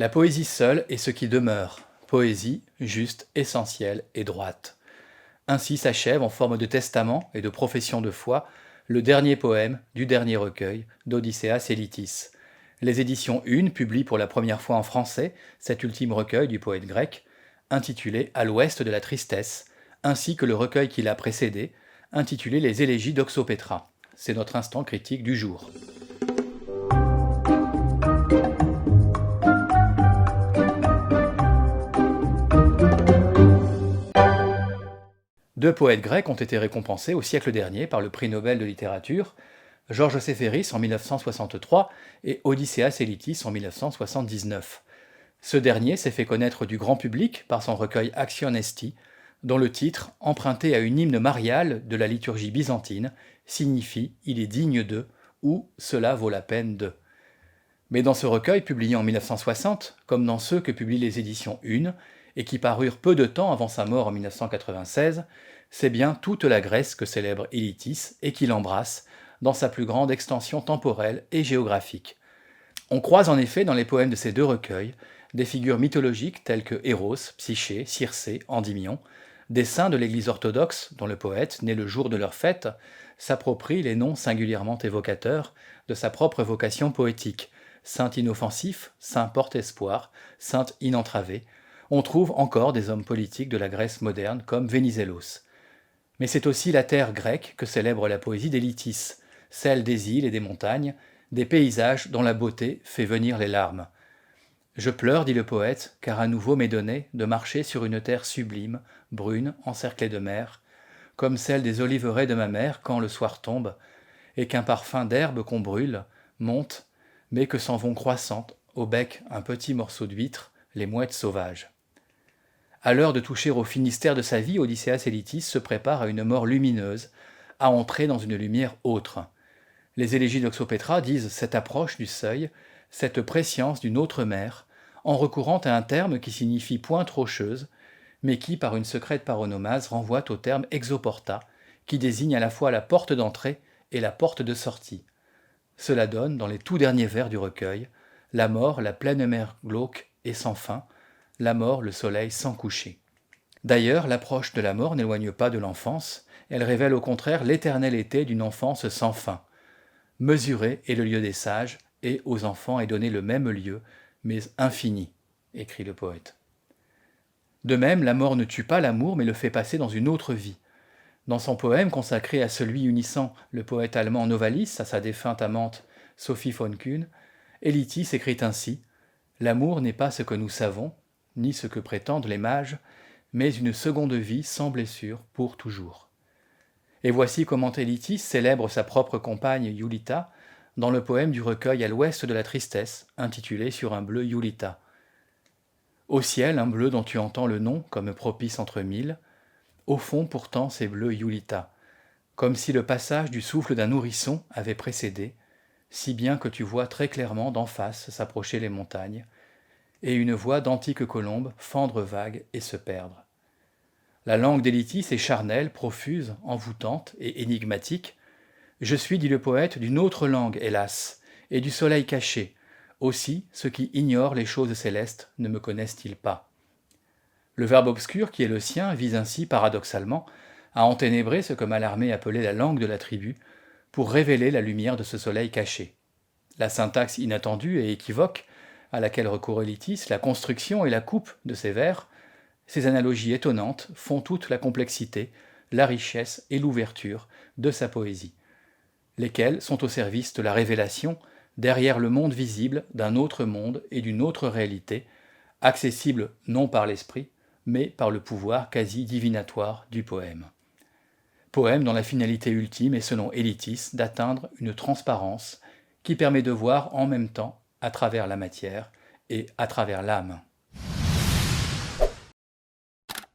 La poésie seule est ce qui demeure, poésie juste, essentielle et droite. Ainsi s'achève en forme de testament et de profession de foi le dernier poème du dernier recueil d'Odysseas Elitis. Les éditions Une publient pour la première fois en français cet ultime recueil du poète grec, intitulé À l'ouest de la tristesse, ainsi que le recueil qui l'a précédé, intitulé Les élégies d'Oxopétra. C'est notre instant critique du jour. Deux poètes grecs ont été récompensés au siècle dernier par le prix Nobel de littérature, Georges Séphéris en 1963 et Odysseas Elitis en 1979. Ce dernier s'est fait connaître du grand public par son recueil Action Esti, dont le titre, emprunté à une hymne mariale de la liturgie byzantine, signifie « Il est digne de » ou « Cela vaut la peine de ». Mais dans ce recueil, publié en 1960, comme dans ceux que publient les éditions Une, et qui parurent peu de temps avant sa mort en 1996, c'est bien toute la Grèce que célèbre Elitis et qu'il embrasse dans sa plus grande extension temporelle et géographique. On croise en effet dans les poèmes de ces deux recueils des figures mythologiques telles que Eros, Psyché, Circé, Endymion, des saints de l'Église orthodoxe dont le poète, né le jour de leur fête, s'approprie les noms singulièrement évocateurs de sa propre vocation poétique, Saint inoffensif, Saint porte-espoir, Sainte inentravée. On trouve encore des hommes politiques de la Grèce moderne comme Vénizelos. Mais c'est aussi la terre grecque que célèbre la poésie d'Elitis, celle des îles et des montagnes, des paysages dont la beauté fait venir les larmes. Je pleure, dit le poète, car à nouveau m'est donné de marcher sur une terre sublime, brune, encerclée de mer, comme celle des oliveraies de ma mère quand le soir tombe, et qu'un parfum d'herbe qu'on brûle monte, mais que s'en vont croissantes, au bec un petit morceau d'huître, les mouettes sauvages. À l'heure de toucher au finistère de sa vie, Odysseas Elitis se prépare à une mort lumineuse, à entrer dans une lumière autre. Les élégies d'Oxopétra disent cette approche du seuil, cette prescience d'une autre mer, en recourant à un terme qui signifie pointe rocheuse, mais qui, par une secrète paronomase, renvoie au terme exoporta, qui désigne à la fois la porte d'entrée et la porte de sortie. Cela donne, dans les tout derniers vers du recueil, la mort, la pleine mer glauque et sans fin, la mort, le soleil sans coucher. D'ailleurs, l'approche de la mort n'éloigne pas de l'enfance, elle révèle au contraire l'éternel été d'une enfance sans fin. Mesuré est le lieu des sages, et aux enfants est donné le même lieu, mais infini, écrit le poète. De même, la mort ne tue pas l'amour, mais le fait passer dans une autre vie. Dans son poème consacré à celui unissant le poète allemand Novalis à sa défunte amante Sophie von Kuhn, Elitis écrit ainsi « L'amour n'est pas ce que nous savons, ni ce que prétendent les mages, mais une seconde vie sans blessure pour toujours. » Et voici comment Elitis célèbre sa propre compagne Iulita dans le poème du recueil À l'ouest de la tristesse, intitulé Sur un bleu Iulita. Au ciel, un bleu dont tu entends le nom comme propice entre mille, au fond pourtant c'est bleu Iulita, comme si le passage du souffle d'un nourrisson avait précédé, si bien que tu vois très clairement d'en face s'approcher les montagnes, et une voix d'antiques colombes fendre vague et se perdre. La langue d'Elitis est charnelle, profuse, envoûtante et énigmatique. Je suis, dit le poète, d'une autre langue, hélas, et du soleil caché. Aussi, ceux qui ignorent les choses célestes ne me connaissent-ils pas. Le verbe obscur qui est le sien vise ainsi, paradoxalement, à enténébrer ce que Mallarmé appelait la langue de la tribu, pour révéler la lumière de ce soleil caché. La syntaxe inattendue et équivoque, à laquelle recourt Elitis, la construction et la coupe de ses vers, ces analogies étonnantes font toute la complexité, la richesse et l'ouverture de sa poésie, lesquelles sont au service de la révélation, derrière le monde visible, d'un autre monde et d'une autre réalité, accessible non par l'esprit, mais par le pouvoir quasi divinatoire du poème. Poème dont la finalité ultime est, selon Elitis, d'atteindre une transparence qui permet de voir en même temps à travers la matière et à travers l'âme.